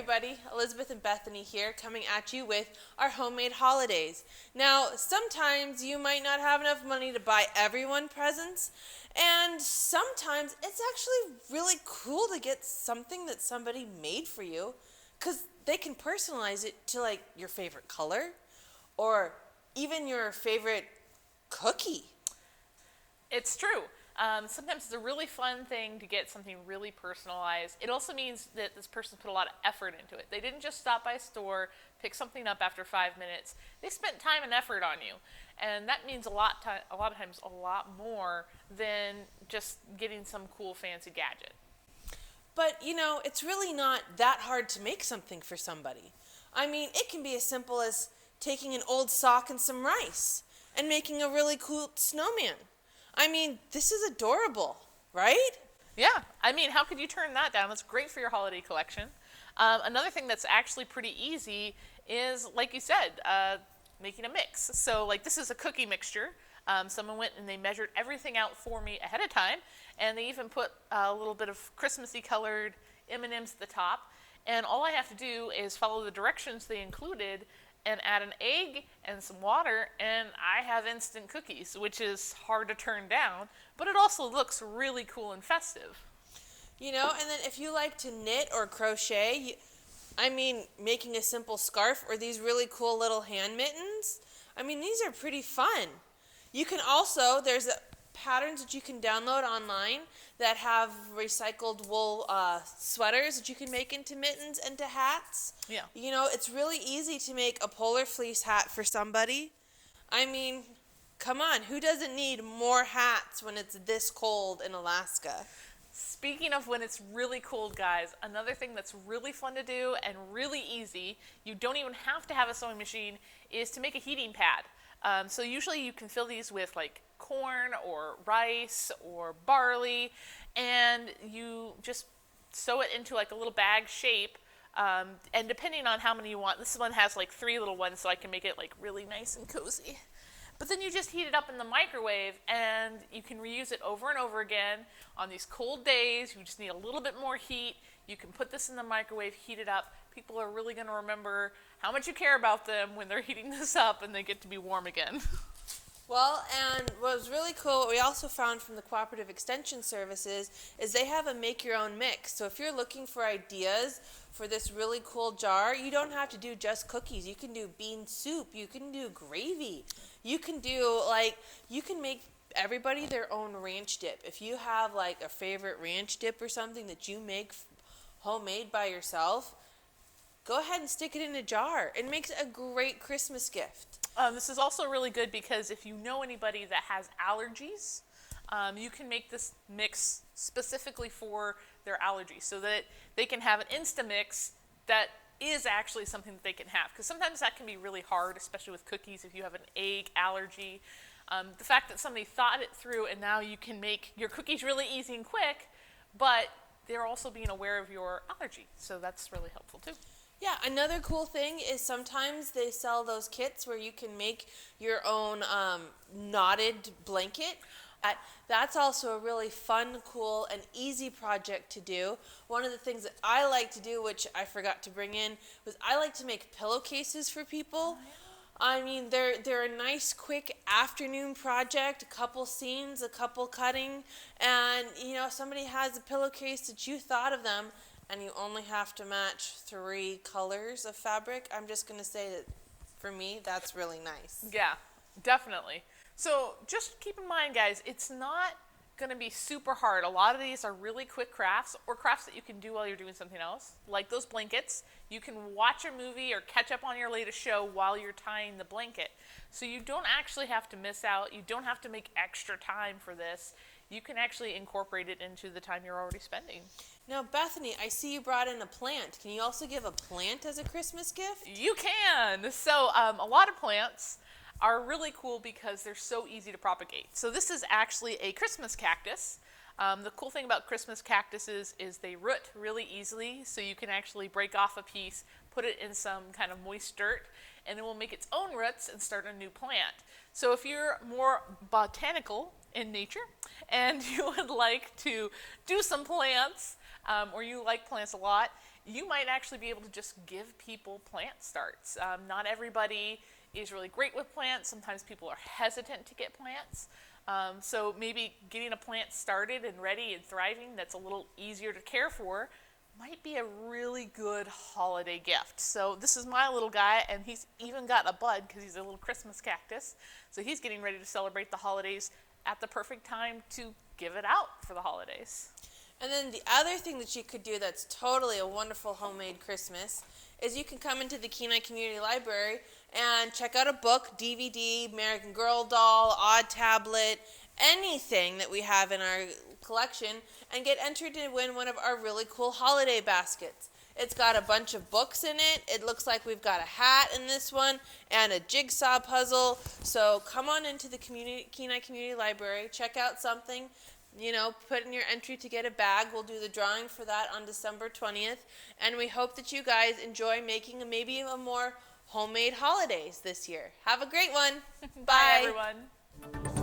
everybody, Elizabeth and Bethany here coming at you with our homemade holidays. Now, sometimes you might not have enough money to buy everyone presents, and sometimes it's actually really cool to get something that somebody made for you, because they can personalize it to like your favorite color or even your favorite cookie. It's true. Sometimes it's a really fun thing to get something really personalized. It also means that this person put a lot of effort into it. They didn't just stop by a store, pick something up after 5 minutes. They spent time and effort on you. And that means a lot of times a lot more than just getting some cool fancy gadget. But, it's really not that hard to make something for somebody. I mean, it can be as simple as taking an old sock and some rice and making a really cool snowman. I mean, this is adorable, right? Yeah, I mean, how could you turn that down? That's great for your holiday collection. Another thing that's actually pretty easy is, like you said, making a mix. So, like, this is a cookie mixture. Someone went and they measured everything out for me ahead of time, and they even put a little bit of Christmassy colored M&Ms at the top. And all I have to do is follow the directions they included and add an egg and some water, and I have instant cookies, which is hard to turn down, but it also looks really cool and festive. And then if you like to knit or crochet, making a simple scarf or these really cool little hand mittens, these are pretty fun. You can also, there's patterns that you can download online that have recycled wool sweaters that you can make into mittens and to hats. Yeah. It's really easy to make a polar fleece hat for somebody. Come on, who doesn't need more hats when it's this cold in Alaska? Speaking of when it's really cold, guys, another thing that's really fun to do and really easy, you don't even have to have a sewing machine, is to make a heating pad. So usually you can fill these with like corn or rice or barley, and you just sew it into like a little bag shape. And depending on how many you want, this one has like 3 little ones, so I can make it like really nice and cozy. But then you just heat it up in the microwave, and you can reuse it over and over again. On these cold days, you just need a little bit more heat. You can put this in the microwave, heat it up. People are really going to remember how much you care about them when they're heating this up and they get to be warm again. Well, and what was really cool, what we also found from the Cooperative Extension Services, is they have a make-your-own mix. So if you're looking for ideas for this really cool jar, you don't have to do just cookies. You can do bean soup. You can do gravy. You can make everybody their own ranch dip. If you have like a favorite ranch dip or something that you make homemade by yourself, go ahead and stick it in a jar. It makes a great Christmas gift. This is also really good because if you know anybody that has allergies, you can make this mix specifically for their allergies so that they can have an Instamix that is actually something that they can have. Because sometimes that can be really hard, especially with cookies if you have an egg allergy. The fact that somebody thought it through and now you can make your cookies really easy and quick, but they're also being aware of your allergy. So that's really helpful too. Yeah, another cool thing is sometimes they sell those kits where you can make your own knotted blanket. That's also a really fun, cool, and easy project to do. One of the things that I like to do, which I forgot to bring in, was I like to make pillowcases for people. They're a nice, quick afternoon project, a couple seams, a couple cutting, and, if somebody has a pillowcase that you thought of them, and you only have to match 3 colors of fabric, I'm just going to say that for me, that's really nice. Yeah, definitely. So just keep in mind, guys, it's not going to be super hard. A lot of these are really quick crafts or crafts that you can do while you're doing something else. Like those blankets, you can watch a movie or catch up on your latest show while you're tying the blanket. So you don't actually have to miss out. You don't have to make extra time for this. You can actually incorporate it into the time you're already spending. Now, Bethany, I see you brought in a plant. Can you also give a plant as a Christmas gift? You can. So a lot of plants are really cool because they're so easy to propagate. So this is actually a Christmas cactus. The cool thing about Christmas cactuses is they root really easily, so you can actually break off a piece, put it in some kind of moist dirt, and it will make its own roots and start a new plant. So if you're more botanical in nature and you would like to do some plants, or you like plants a lot, you might actually be able to just give people plant starts. Not everybody is really great with plants. Sometimes people are hesitant to get plants. So maybe getting a plant started and ready and thriving that's a little easier to care for might be a really good holiday gift. So this is my little guy, and he's even got a bud because he's a little Christmas cactus. So he's getting ready to celebrate the holidays at the perfect time to give it out for the holidays. And then the other thing that you could do that's totally a wonderful homemade Christmas is you can come into the Kenai Community Library and check out a book, DVD, American Girl doll, Odd Tablet, anything that we have in our collection, and get entered to win one of our really cool holiday baskets. It's got a bunch of books in it. It looks like we've got a hat in this one and a jigsaw puzzle. So come on into the Kenai Community Library, check out something, put in your entry to get a bag. We'll do the drawing for that on December 20th. And we hope that you guys enjoy making maybe a more homemade holidays this year. Have a great one. Bye everyone.